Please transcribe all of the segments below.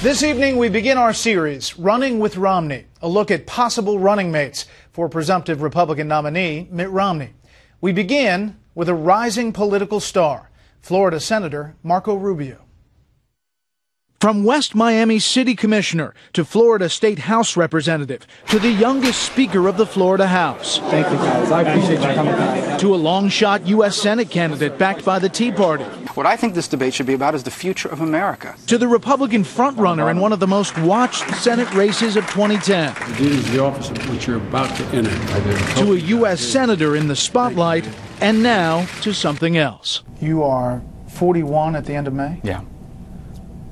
This evening, we begin our series, Running with Romney, a look at possible running mates for presumptive Republican nominee Mitt Romney. We begin with a rising political star, Florida Senator Marco Rubio. From West Miami City Commissioner to Florida State House Representative to the youngest Speaker of the Florida House. Thank you, guys. I appreciate you coming by. To a long-shot U.S. Senate candidate backed by the Tea Party. What I think this debate should be about is the future of America. To the Republican frontrunner in one of the most watched Senate races of 2010. The duty is the office which you're about to enter. To a U.S. Senator in the spotlight, and now to something else. You are 41 at the end of May? Yeah.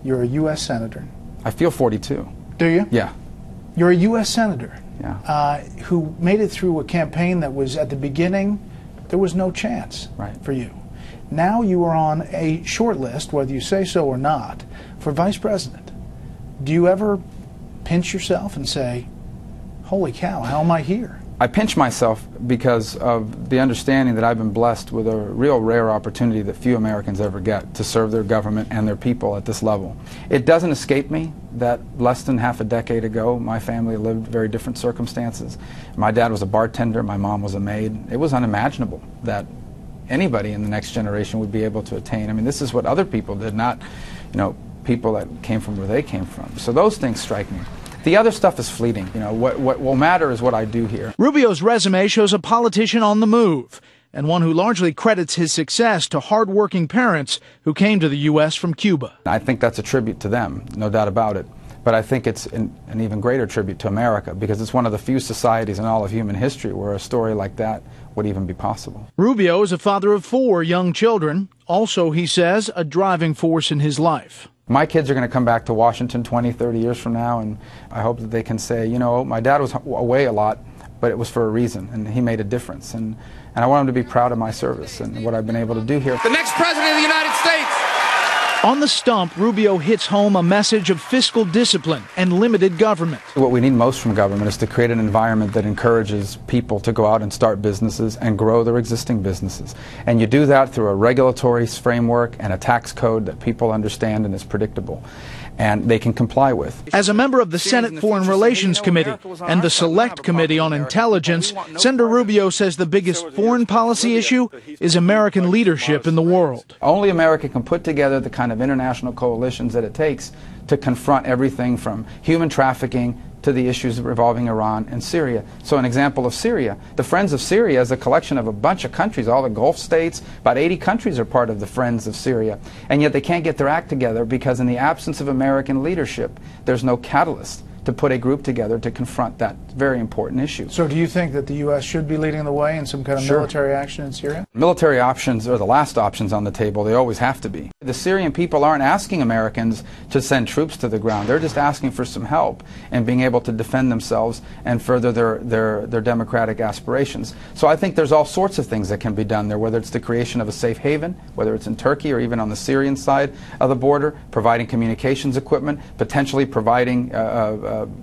You're a U.S. Senator. I feel 42. Do you? Yeah. You're a U.S. Senator. Yeah. Who made it through a campaign that was, at the beginning, there was no chance for you. Now you are on a short list, whether you say so or not, for vice president. Do you ever pinch yourself and say, holy cow, how am I here? I pinch myself because of the understanding that I've been blessed with a real rare opportunity that few Americans ever get to serve their government and their people at this level. It doesn't escape me that less than half a decade ago, my family lived very different circumstances. My dad was a bartender, my mom was a maid. It was unimaginable that anybody in the next generation would be able to attain. I mean, this is what other people did, not, people that came from where they came from. So those things strike me. The other stuff is fleeting. What will matter is what I do here. Rubio's resume shows a politician on the move, and one who largely credits his success to hard-working parents who came to the U.S. from Cuba. I think that's a tribute to them, no doubt about it. But I think it's an even greater tribute to America, because it's one of the few societies in all of human history where a story like that would even be possible. Rubio is a father of 4 young children, also, he says, a driving force in his life. My kids are going to come back to Washington 20, 30 years from now, and I hope that they can say, my dad was away a lot, but it was for a reason, and he made a difference. And I want them to be proud of my service and what I've been able to do here. The next president of the United States! On the stump, Rubio hits home a message of fiscal discipline and limited government. What we need most from government is to create an environment that encourages people to go out and start businesses and grow their existing businesses. And you do that through a regulatory framework and a tax code that people understand and is predictable and they can comply with. As a member of the Senate Foreign Relations Committee and the Select Committee on Intelligence, Senator Rubio says the biggest foreign policy issue is American leadership in the world. Only America can put together the kind of international coalitions that it takes to confront everything from human trafficking to the issues revolving Iran and Syria. So an example of Syria. The Friends of Syria is a collection of a bunch of countries, all the Gulf states. About 80 countries are part of the Friends of Syria. And yet they can't get their act together because in the absence of American leadership, there's no catalyst to put a group together to confront that very important issue. So do you think that the U.S. should be leading the way in some kind of military action in Syria? Military options are the last options on the table. They always have to be. The Syrian people aren't asking Americans to send troops to the ground. They're just asking for some help in being able to defend themselves and further their democratic aspirations. So I think there's all sorts of things that can be done there, whether it's the creation of a safe haven, whether it's in Turkey or even on the Syrian side of the border, providing communications equipment, potentially providing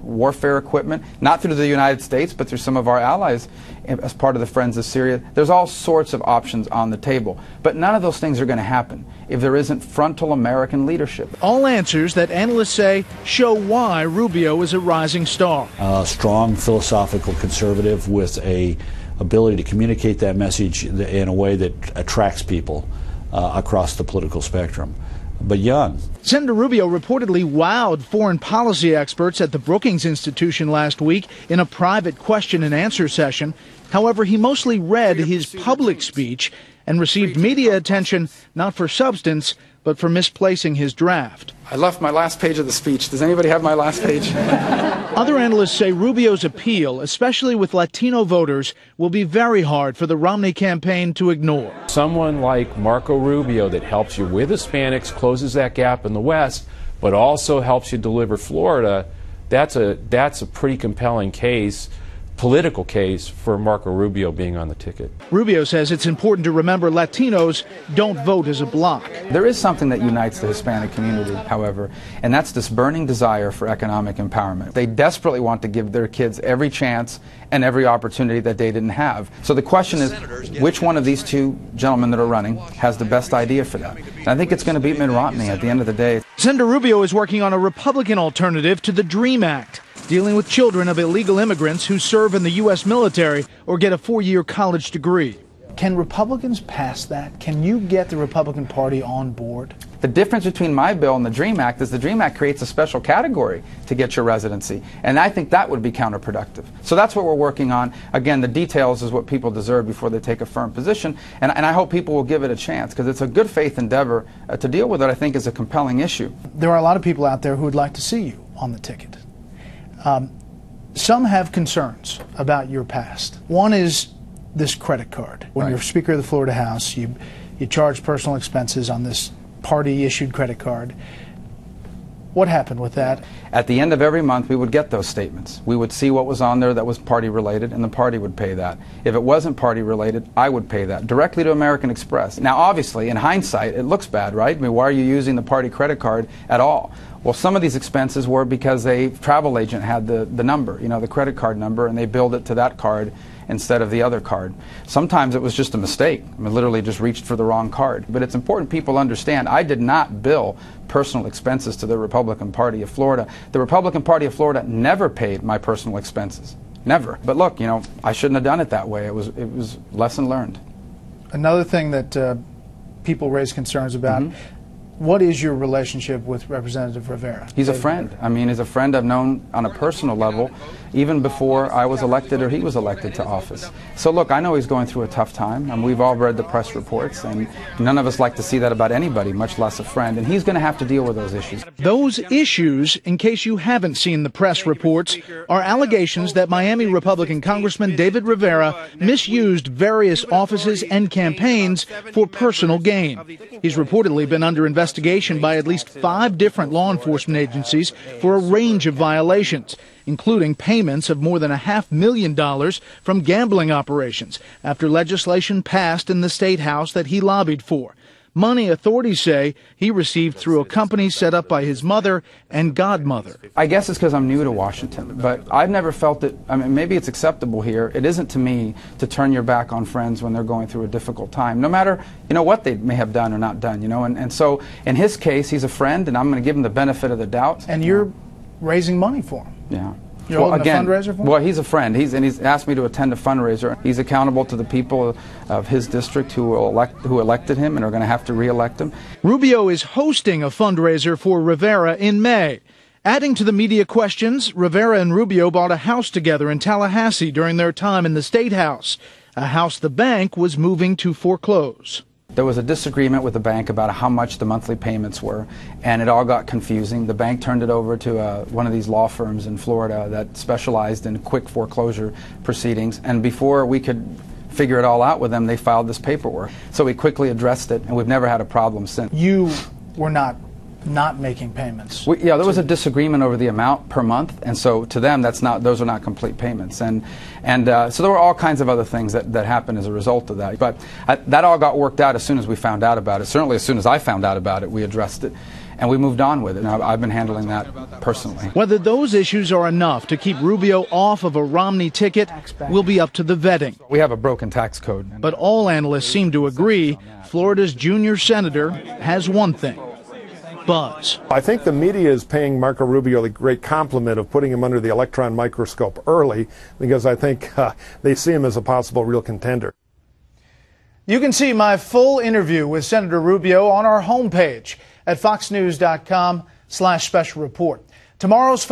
warfare equipment, not through the United States, but through some of our allies as part of the Friends of Syria. There's all sorts of options on the table. But none of those things are going to happen if there isn't frontal American leadership. All answers that analysts say show why Rubio is a rising star. A strong philosophical conservative with a ability to communicate that message in a way that attracts people across the political spectrum. But young. Senator Rubio reportedly wowed foreign policy experts at the Brookings Institution last week in a private question and answer session. However, he mostly read his public speech and received media attention not for substance, but for misplacing his draft. I left my last page of the speech. Does anybody have my last page? Other analysts say Rubio's appeal, especially with Latino voters, will be very hard for the Romney campaign to ignore. Someone like Marco Rubio that helps you with Hispanics, closes that gap in the West, but also helps you deliver Florida, that's a pretty compelling case political case for Marco Rubio being on the ticket. Rubio says it's important to remember Latinos don't vote as a bloc. There is something that unites the Hispanic community, however, and that's this burning desire for economic empowerment. They desperately want to give their kids every chance and every opportunity that they didn't have. So the question is, which one of these two gentlemen that are running has the best idea for that? And I think it's going to beat Mitt Romney at the end of the day. Senator Rubio is working on a Republican alternative to the DREAM Act, dealing with children of illegal immigrants who serve in the U.S. military or get a 4-year college degree. Can Republicans pass that? Can you get the Republican Party on board? The difference between my bill and the DREAM Act is the DREAM Act creates a special category to get your residency, and I think that would be counterproductive. So that's what we're working on. Again, the details is what people deserve before they take a firm position, and I hope people will give it a chance, because it's a good faith endeavor to deal with it. I think is a compelling issue. There are a lot of people out there who would like to see you on the ticket. Some have concerns about your past. One is this credit card. When you're Speaker of the Florida House, you charge personal expenses on this party-issued credit card. What happened with that? At the end of every month, we would get those statements. We would see what was on there that was party-related, and the party would pay that. If it wasn't party-related, I would pay that directly to American Express. Now, obviously, in hindsight, it looks bad, right? I mean, why are you using the party credit card at all? Well, some of these expenses were because a travel agent had the number, you know, the credit card number, and they billed it to that card instead of the other card. Sometimes it was just a mistake. I mean, literally just reached for the wrong card. But it's important people understand I did not bill personal expenses to the Republican Party of Florida. The Republican Party of Florida never paid my personal expenses. Never. But look, you know, I shouldn't have done it that way. It was lesson learned. Another thing that people raise concerns about, what is your relationship with Representative Rivera? He's a friend. I mean, he's a friend I've known on a personal level even before I was elected or he was elected to office. So look, I know he's going through a tough time, and we've all read the press reports, and none of us like to see that about anybody, much less a friend, and he's going to have to deal with those issues. Those issues, in case you haven't seen the press reports, are allegations that Miami Republican Congressman David Rivera misused various offices and campaigns for personal gain. He's reportedly been under investigation by at least 5 different law enforcement agencies for a range of violations, including payments of more than $500,000 from gambling operations after legislation passed in the state house that he lobbied for. Money authorities say he received through a company set up by his mother and godmother. I guess it's because I'm new to Washington, but I've never felt it. I mean, maybe it's acceptable here. It isn't to me to turn your back on friends when they're going through a difficult time, no matter, you know, what they may have done or not done, you know. And so in his case, he's a friend, and I'm going to give him the benefit of the doubt. And you're raising money for him. Yeah. You're holding a fundraiser for him? Well, he's a friend. He's asked me to attend a fundraiser. He's accountable to the people of his district who elected him and are going to have to re-elect him. Rubio is hosting a fundraiser for Rivera in May. Adding to the media questions, Rivera and Rubio bought a house together in Tallahassee during their time in the State House, a house the bank was moving to foreclose. There was a disagreement with the bank about how much the monthly payments were, and it all got confusing. The bank turned it over to one of these law firms in Florida that specialized in quick foreclosure proceedings, and before we could figure it all out with them, they filed this paperwork. So we quickly addressed it, and we've never had a problem since. You were not making payments. Yeah, there was a disagreement over the amount per month, and so to them, those are not complete payments. And so there were all kinds of other things that happened as a result of that. But that all got worked out as soon as we found out about it. Certainly as soon as I found out about it, we addressed it, and we moved on with it. And I've been handling that personally. Whether those issues are enough to keep Rubio off of a Romney ticket will be up to the vetting. We have a broken tax code. But all analysts seem to agree Florida's junior senator has one thing: buzz. I think the media is paying Marco Rubio the great compliment of putting him under the electron microscope early, because I think they see him as a possible real contender. You can see my full interview with Senator Rubio on our homepage at foxnews.com/special report. Tomorrow's